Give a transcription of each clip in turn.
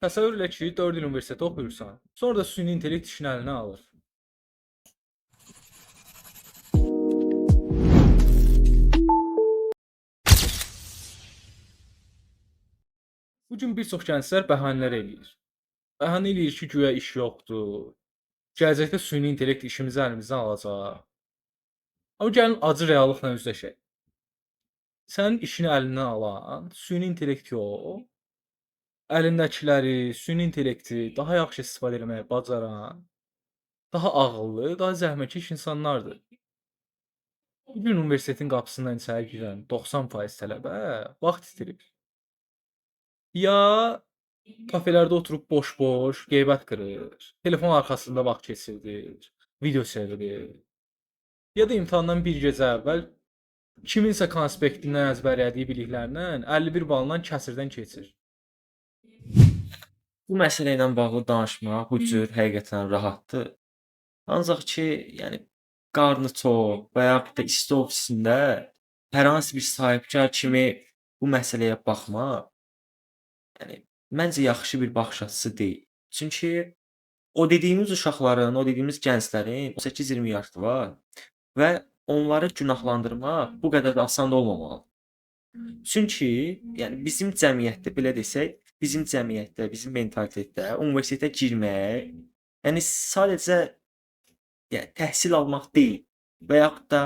Təsəvvür elə ki, 4 il universitetdə oxuyursan, sonra da süni intellekt işini əlinə alır. Bu gün bir çox gənclər bəhanələr eləyir. Bəhanə eləyir ki, güya iş yoxdur. Gələcəkdə süni intellekt işimizi əlimizdən alacaq. Amma gəlin acı reallıqla üzləşək. Sənin işini əlindən alan süni intellekt yox, əlindəkiləri, süni intellekti daha yaxşı istifadə etməyi bacaran, daha ağıllı, daha zəhmətkeş insanlardır. Bu gün universitetin qapısından içəri girən 90% tələbə vaxt itirir. Ya kafelərdə oturub boş-boş qeybət qırır, telefon arxasında vaxt keçirdir, video seyredir. Ya da imtahandan bir gecə əvvəl kiminsə konspektindən əzbərlədiyi biliklərlə 51 balla kəsirdən keçir. Bu məsələ ilə bağlı danışmaq bu cür həqiqətən rahatdır. Ancaq ki, yəni qarnı tox və yaxud da isti ofisində hər hansı bir sahibkar kimi bu məsələyə baxmaq, yəni məncə yaxşı bir baxış açısı deyil. Çünki o dediyimiz uşaqların, o dediyimiz gənclərin 18-20 yaşı var və onları günahlandırmaq bu qədər də asan da olmamalı. Çünki, yəni bizim cəmiyyətdə belə desək, bizim cəmiyyətdə, bizim mentalitetdə universitetə girmək, yəni sadəcə yəni təhsil almaq deyil və yaxud da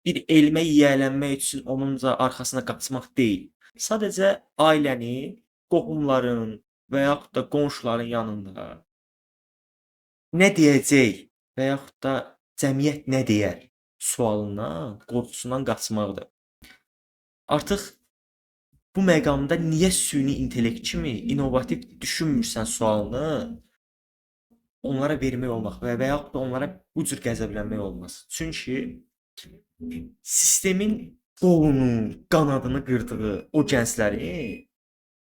bir elmə yiyələnmək üçün onunca arxasına qaçmaq deyil. Sadəcə ailənin, qohumların və yaxud da qonşuların yanında nə deyəcək və yaxud da cəmiyyət nə deyər sualından, qorxusundan qaçmaqdır. Artıq bu məqamda niyə süni intellekt kimi innovativ düşünmürsən sualını onlara vermək olmaz və yaxud da onlara bu cür qəzəblənmək olmaz. Çünki sistemin qolunu, qanadını qırdığı o gənclərin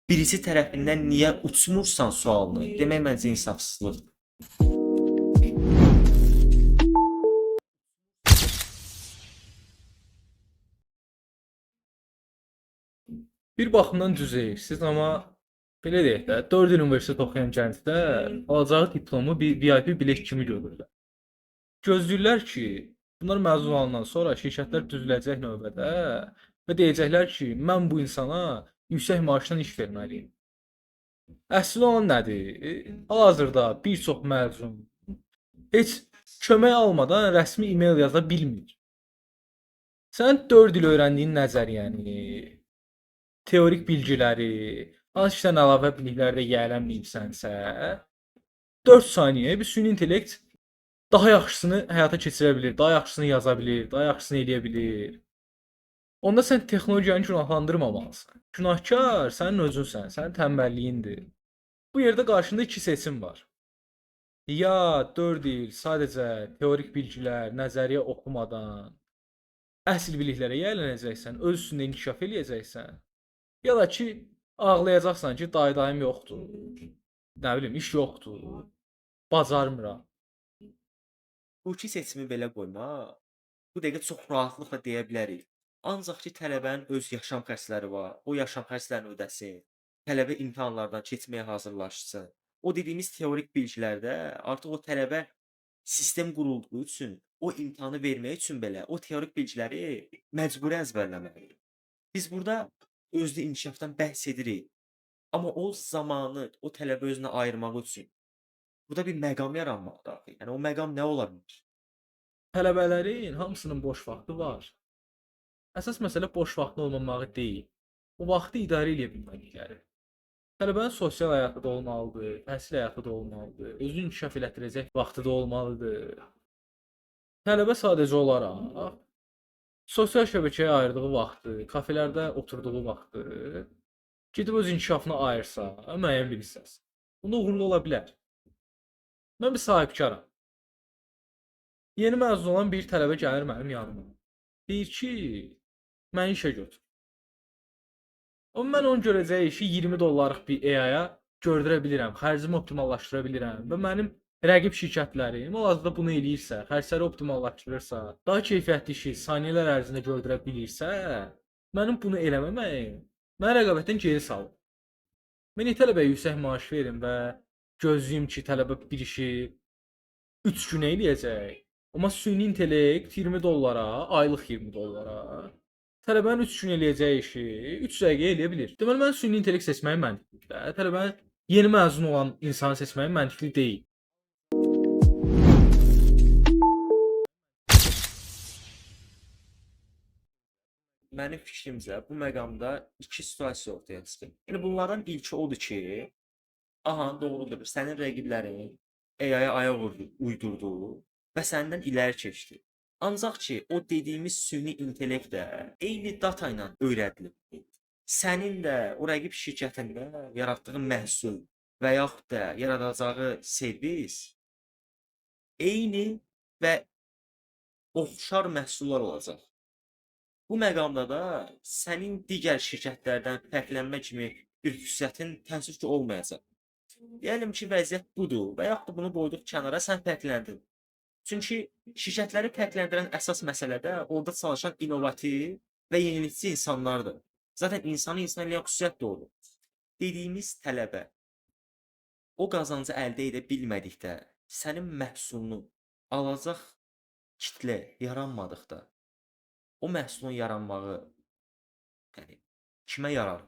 birisi tərəfindən niyə uçmursan sualını demək məncə insafsızlıqdır. Bir baxımdan düz deyirsiniz, amma belə deyək də, 4 il universitet oxuyan gənclər alacağı diplomu bir VIP bilet kimi görürlər. Gözləyirlər ki, bunlar məzun olandan sonra şirkətlər düzüləcək növbədə və deyəcəklər ki, mən bu insana yüksək maaşdan iş verməliyim. Əsl olan nədir? Hal-hazırda bir çox məzun heç kömək almadan rəsmi e-mail yaza bilmir. Sən 4 il öyrəndiyin nəzəriyyəni, teorik bilgiləri, hansı işdən əlavə bilikləri də yiyələnməyibsənsə, 4 saniyəyə bir süni intellekt daha yaxşısını həyata keçirə bilir, daha yaxşısını yaza bilir, daha yaxşısını eləyə bilir. Onda sən texnologiyanı günahlandırmamalısan. Günahkar sənin özünsən, sənin tənbəlliyindir. Bu yerdə qarşında iki seçim var. Ya 4 il sadəcə teorik bilgilər, nəzəriyyə oxumadan əsl biliklərə yiyələnəcəksən, öz üstündə inkişaf eləyəcəksən. Ya da ki, ağlayacaqsan ki, dayım yoxdur. Nə bilim, iş yoxdur. Bacarmıram. Bu iki seçimi belə qoymaq, bu dəqiqə çox rahatlıqla deyə bilərik. Ancaq ki, tələbənin öz yaşam xərcləri var. O yaşam xərclərini ödəsin. Tələbə imtahanlardan keçməyə hazırlaşsın. O dediyimiz teorik bilgilərdə artıq o tələbə sistem qurulduğu üçün, o imtahanı vermək üçün belə o teorik bilgiləri məcburi əzbərləməlidir. Biz burada özlü inkişafdan bəhs edirik. Amma o zamanı o tələbə özünə ayırmaq üçün burada bir məqam yaranmalıdır axı. Yəni o məqam nə ola bilər? Tələbələrin hamısının boş vaxtı var. Əsas məsələ boş vaxtın olmamağı deyil. O vaxtı idarə edə bilmədikləri. Tələbənin sosial həyatı da olmalıdır, təhsil həyatı da olmalıdır, özünü inkişaf elətdirəcək vaxtı da olmalıdır. Tələbə sadəcə olaraq sosial şəbəkəyə ayırdığı vaxtı, kafelərdə oturduğu vaxtı gedib öz inkişafına ayırsa, müəyyən bir hissəsi. Bunda uğurlu ola bilər. Mən bir sahibkaram. Yeni məzun olan bir tələbə gəlir mənim yanıma. Deyir ki, məni işə götür. Amma mən onun görəcəyi işi 20 dollarlıq bir AI-ya gördürə bilirəm, xərcimi optimallaşdıra bilirəm və mənim rəqib şirkətlərim hal-hazırda bunu eləyirsə, xərcləri optimallaşdırırsa, daha keyfiyyətli işi saniyələr ərzində gördürə bilirsə, mənim bunu eləməməyim məni rəqabətdən geri salır. Mən tələbəyə yüksək maaş verim və gözləyim ki, tələbə bir işi 3 gün eləyəcək. Amma süni intellekt $20, aylıq $20. Tələbənin 3 gün eləyəcəyi işi 3 dəqiqə eləyə bilir. Deməli mən süni intellekt seçməyim məntiqlidir də. Tələbənin yeni məzun olan insanı seçməyim məntiqli deyil. Mənim fikrimcə bu məqamda iki situasiya ortaya çıxır. Yəni bunlardan ilki odur ki, aha, doğrudur. Sənin rəqiblərin AI-ya ayaq uydurdu və səndən irəli keçdi. Ancaq ki, o dediyimiz süni intellekt də eyni data ilə öyrədilib. Sənin də o rəqib şirkətində yaratdığın məhsul və yaxud da yaradacağı servis eyni və oxşar məhsullar olacaq. Bu məqamda da sənin digər şirkətlərdən fərqlənmə kimi bir xüsusiyyətin təəssüf ki, olmayacaq. Deyəlim ki, vəziyyət budur və yaxud da bunu qoyduq kənara, sən fərqləndin. Çünki şirkətləri fərqləndirən əsas məsələ də orada çalışan innovativ və yenilikçi insanlardır. Zaten insanı insan eləyən xüsusiyyət də odur. Dediyimiz tələbə o qazancı əldə edə bilmədikdə, sənin məhsulunu alacaq kitlə yaranmadıqda, o məhsulun yaranmağı, yəni kimə yarar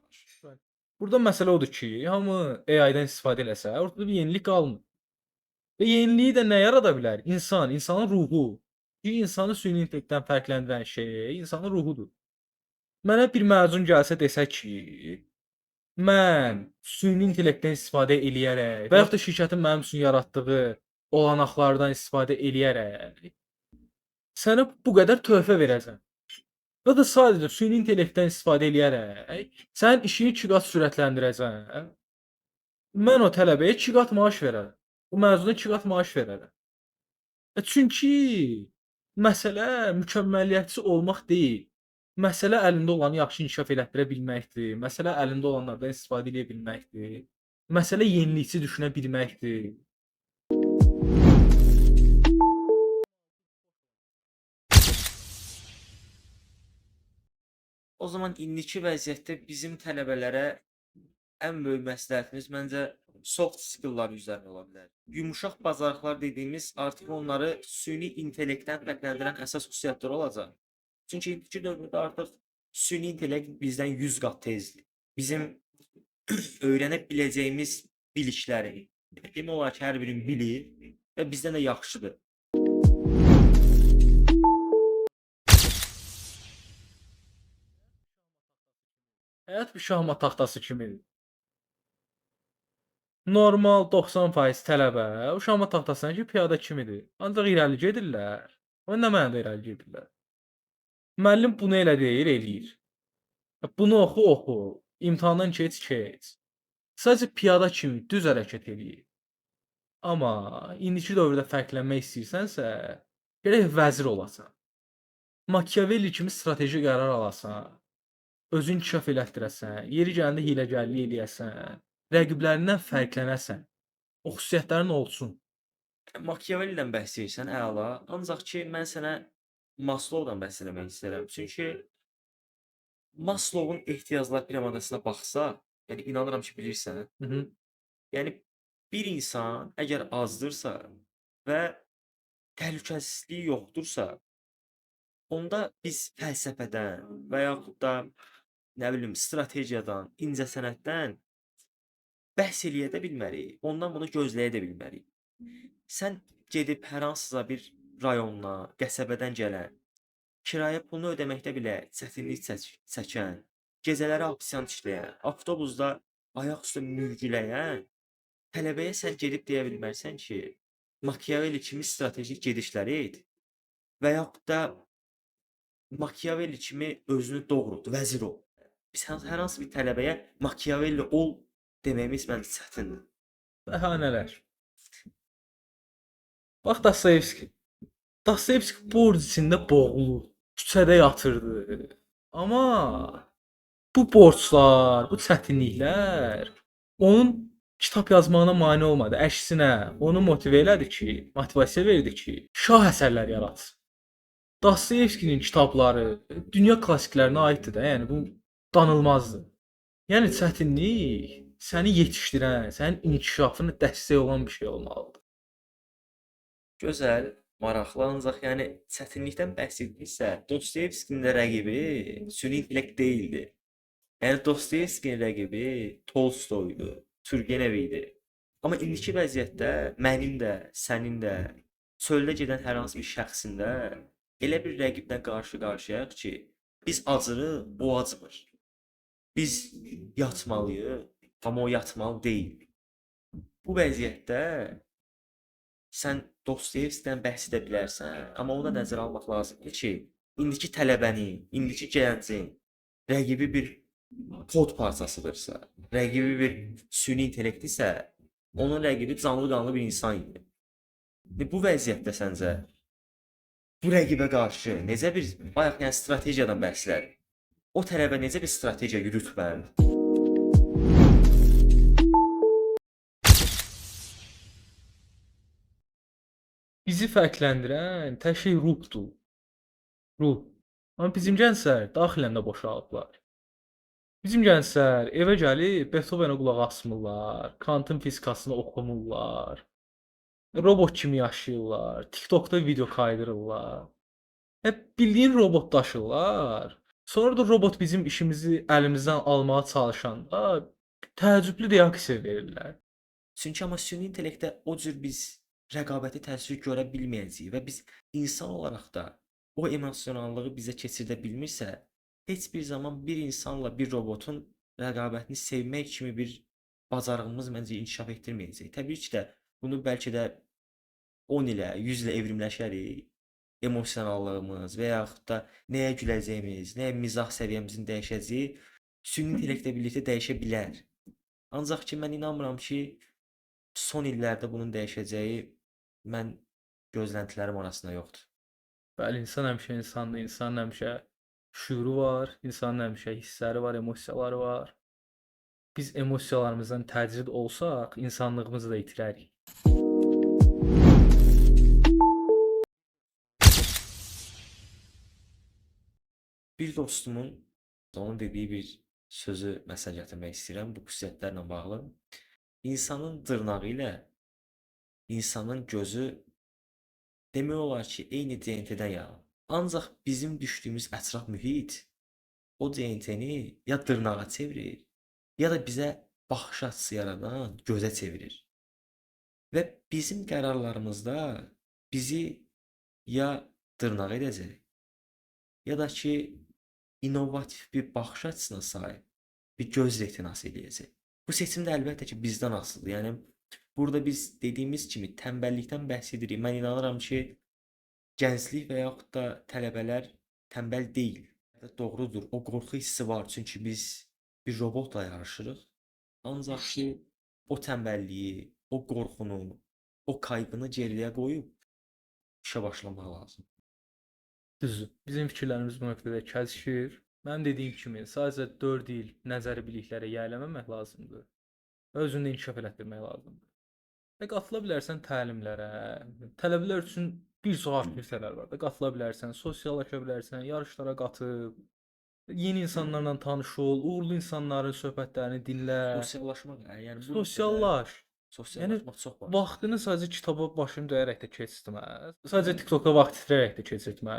var? Burada məsələ odur ki, hamı AI-dan istifadə eləsə, ortada bir yenilik qalmır. Və yeniliyi də nə yarada bilər? İnsan, insanın ruhu. Ki insanı süni intellektdən fərqləndirən şey insanın ruhudur. Mənə bir məzun gəlsə desə ki, mən süni intellektdən istifadə eləyərək və yaxud da şirkətin mənim üçün yaratdığı olanaqlardan istifadə eləyərək sənə bu qədər töhfə verəcəm. Ya da sadəcə süni intellektdən istifadə eləyərək sənin işini 2 qat sürətləndirəcəm. Mən o tələbəyə 2 qat maaş verərəm. Bu məzuna 2 qat maaş verərəm. Çünki məsələ mükəmməliyyətçi olmaq deyil. Məsələ əlində olanı yaxşı inkişaf elətdirə bilməkdir. Məsələ əlində olanlardan istifadə edə bilməkdir. Məsələ yenilikçi düşünə bilməkdir. O zaman indiki vəziyyətdə bizim tələbələrə ən böyük məsləhətimiz məncə soft skill'lar üzərinə ola bilər. Yumşaq bacarıqlar dediyimiz artıq onları süni intellektdən fərqləndirən əsas xüsusiyyətlər olacaq. Çünki indiki dövrdə artıq süni intellekt bizdən 100 qat tezdir. Bizim öyrənə biləcəyimiz bilikləri demək olar ki, hər birini bilir və bizdən də yaxşıdır. Həyat bir şahmat taxtası kimidir. Normal 90% tələbə o şahmat taxtasındakı piyada kimidir. Ancaq irəli gedirlər. O nə mənada irəli gedirlər? Müəllim bunu elə deyir, eləyir. Bunu oxu, oxu. İmtahandan keç, keç. Sadəcə piyada kimi düz hərəkət eləyir. Amma indiki dövrdə fərqlənmək istəyirsənsə, gərək vəzir olasan. Machiavelli kimi strateji qərar alasan. Özünü inkişaf elətdirəsən, yeri gələndə hiyləgərlik eləyəsən, rəqiblərindən fərqlənəsən. O xüsusiyyətlərin olsun. Machiavelli'dən bəhs edirsən, əla. Ancaq ki, mən sənə Maslow'dan bəhs eləmək istəyirəm. Çünki Maslow'un ehtiyaclar piramidasına baxsaq, yəni inanıram ki, bilirsən. Yəni bir insan əgər azdırsa və təhlükəsizliyi yoxdursa, onda biz fəlsəfədən və yaxud da nə bilim strategiyadan, incəsənətdən bəhs eləyə də bilmərik. Ondan bunu gözləyə də bilmərik. Sən gedib hər hansısa bir rayondan, qəsəbədən gələn, kirayə pulunu ödəməkdə belə çətinlik çəkən, gecələri ofisiant işləyən, avtobusda ayaq üstə mürgüləyən tələbəyə sən gedib deyə bilmərsən ki, Machiavelli kimi stratejik gedişləri et və yaxud da Machiavelli kimi özünü doğrult, vəzir ol. Biz hər hansı bir tələbəyə Machiavelli ol deməyimiz məncə çətindir. Bəhanələr. Bax Dostoyevski. Dostoyevski borc içində boğulur. Küçədə yatırdı. Amma bu borclar, bu çətinliklər onun kitab yazmağına mane olmadı. Əksinə, onu motive elədi ki, motivasiya verdi ki, şah əsərlər yaratsın. Dostoyevskinin kitabları dünya klassiklərinə aiddir də, yəni bu danılmazdır. Yəni çətinlik səni yetişdirən, sənin inkişafına dəstək olan bir şey olmalıdır. Gözəl, maraqlı, ancaq yəni çətinlikdən bəhs etdiksə, Dostoyevskinin də rəqibi süni intellekt deyildi. Yəni Dostoyevskinin rəqibi Tolstoydu, Turgenev idi. Amma indiki vəziyyətdə mənim də, sənin də, çöldə gedən hər hansı bir şəxsin də elə bir rəqiblə qarşı-qarşıyayıq ki, biz acırıq, o acmır. Biz yatmalıyıq, amma o yatmalı deyil. Bu vəziyyətdə sən Dostoyevskidən bəhs edə bilərsən, amma onu da nəzərə almaq lazımdır ki, indiki tələbənin, indiki gəncin rəqibi bir kod parçasıdırsa, rəqibi bir süni intellekt isə, onun rəqibi canlı qanlı bir insan idi. Bu vəziyyətdə səncə bu rəqibə qarşı necə bir bayaq yəni strategiyadan bəhs elədik. O tələbə necə bir strategiya yürütməlidir? Bizi fərqləndirən tək şey ruhdur. Ruh. Amma bizim gənclər daxilən də boşalıblar. Bizim gənclər evə gəlib Beethovenə qulaq asmırlar, Kantın fizikasını oxumurlar, robot kimi yaşayırlar, TikTokda video kaydırırlar. Hep bildiyin robotlaşırlar. Sonra da robot bizim işimizi əlimizdən almağa çalışanda təəccüblü reaksiya verirlər. Çünki amma süni intellektdə o cür biz rəqabəti təsvir görə bilməyəcəyik və biz insan olaraq da o emosionallığı bizə keçirdə bilmirsə, heç bir zaman bir insanla bir robotun rəqabətini sevmək kimi bir bacarığımız məncə inkişaf etdirməyəcək. Təbii ki də bunu bəlkə də 10 ilə, 100 ilə evrimləşərik. Emosionallığımız və yaxud da nəyə güləcəyimiz, nəyə mizah səviyyəmizin dəyişəcəyi süni intellektlə birlikdə dəyişə bilər. Ancaq ki, mən inanmıram ki, son illərdə bunun dəyişəcəyi mən gözləntilərim arasında yoxdur. Bəli, insan həmişə insandır, insanın həmişə şüuru var, insanın həmişə hissləri var, emosiyaları var. Biz emosiyalarımızdan təcrid olsaq, insanlığımızı da itirərik. Bir dostumun onun dediyi bir sözü məsəl gətirmək istəyirəm bu xüsusiyyətlərlə bağlı. İnsanın dırnağı ilə insanın gözü demək olar ki, eyni DNT-dən yaranır. Ancaq bizim düşdüyümüz ətraf mühit o DNT-ni ya dırnağa çevirir, ya da bizə baxış açısı yaradan gözə çevirir. Və bizim qərarlarımızda bizi ya dırnaq edəcək, ya da ki, innovativ bir baxış açısına sahib bir göz retinası eləyəcək. Bu seçim də əlbəttə ki, bizdən asılıdır. Yəni burada biz dediyimiz kimi tənbəllikdən bəhs edirik. Mən inanıram ki, gənclik və yaxud da tələbələr tənbəl deyil. Doğrudur, o qorxu hissi var, çünki biz bir robotla yarışırıq. Ancaq ki, o tənbəlliyi, o qorxunu, o kaygını geriyə qoyub işə başlamaq lazım. Düzdür. Bizim fikirlərimiz bu nöqtədə kəsişir. Mənim dediyim kimi, sadəcə 4 il nəzəri biliklərə yiyələməmək lazımdır. Özünü inkişaf elətdirmək lazımdır. Və qatıla bilərsən təlimlərə. Tələbələr üçün bir çox aktivitetlər var da. Qatıla bilərsən, sosiallaşa bilərsən, yarışlara qatıl, yeni insanlarla tanış ol, uğurlu insanların söhbətlərini dinlə, Sosiallaşmaq, yəni bu sosiallaş. sosiallaşmaq çox var. Vaxtını sadəcə kitaba başını döyərək də keçirtmə. Sadəcə TikTokda vaxt itirərək də keçirtmə.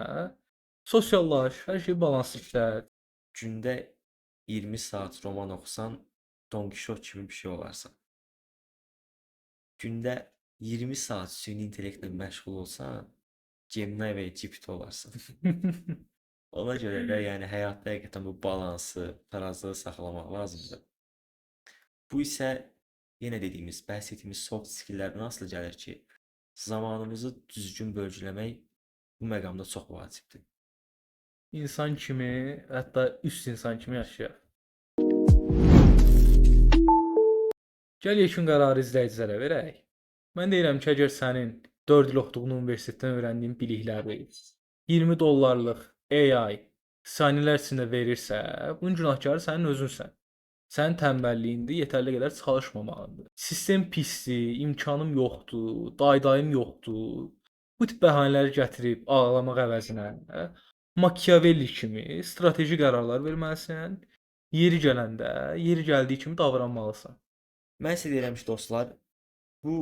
Sosiallaş, hər şey balanslı işlət. Gündə 20 saat roman oxusan, Don Kişot kimi bir şey olarsan. Gündə 20 saat süni intellektlə məşğul olsan, Gemini və GPT olarsan. Ona görə də yəni həyatda həqiqətən bu balansı, tarazlığı saxlamaq lazımdır. Bu isə yenə dediyimiz, bəhs etdiyimiz soft skilllərdən asılı gəlir ki, zamanımızı düzgün bölgüləmək bu məqamda çox vacibdir. İnsan kimi, hətta üst insan kimi yaşayaq. Gəl yekun qərarı izləyicilərə verək. Mən deyirəm ki, əgər sənin 4 il oxuduğun universitetdən öyrəndiyin bilikləri $20 AI saniyələr içində verirsə, bunun günahkarı sənin özünsən. Sənin tənbəlliyindir, yetərli qədər çalışmamalıdır. Sistem pisdir, imkanım yoxdur, daydayım yoxdur. Bu tip bəhanələri gətirib ağlamaq əvəzinə Machiavelli kimi strateji qərarlar verməlisən. Yeri gələndə, yeri gəldiyi kimi davranmalısan. Mən sizə deyirəm ki, dostlar, bu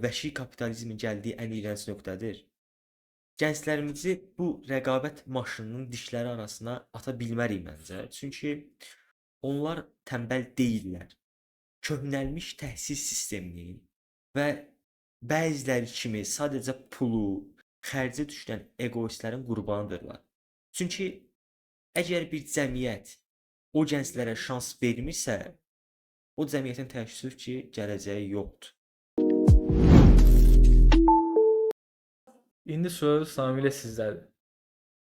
vəhşi kapitalizmin gəldiyi ən iyrənc nöqtədir. Gənclərimizi bu rəqabət maşınının dişləri arasına ata bilmərik məncə. Çünki onlar tənbəl deyillər. Köhnəlmiş təhsil sisteminin və bəziləri kimi sadəcə pulu, xərcə düşən egoistlərin qurbanıdırlar. Çünki əgər bir cəmiyyət o gənclərə şans vermirsə, o cəmiyyətin təəssüf ki, gələcəyi yoxdur. İndi söz tamamilə sizdədir.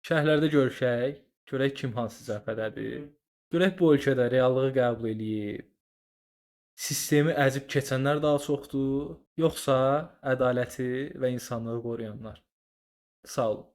Şərhlərdə görüşək, görək kim hansı cəbhədədir. Görək bu ölkədə reallığı qəbul eləyib, sistemi əzib keçənlər daha çoxdur, yoxsa ədaləti və insanlığı qoruyanlar. Sağ olun.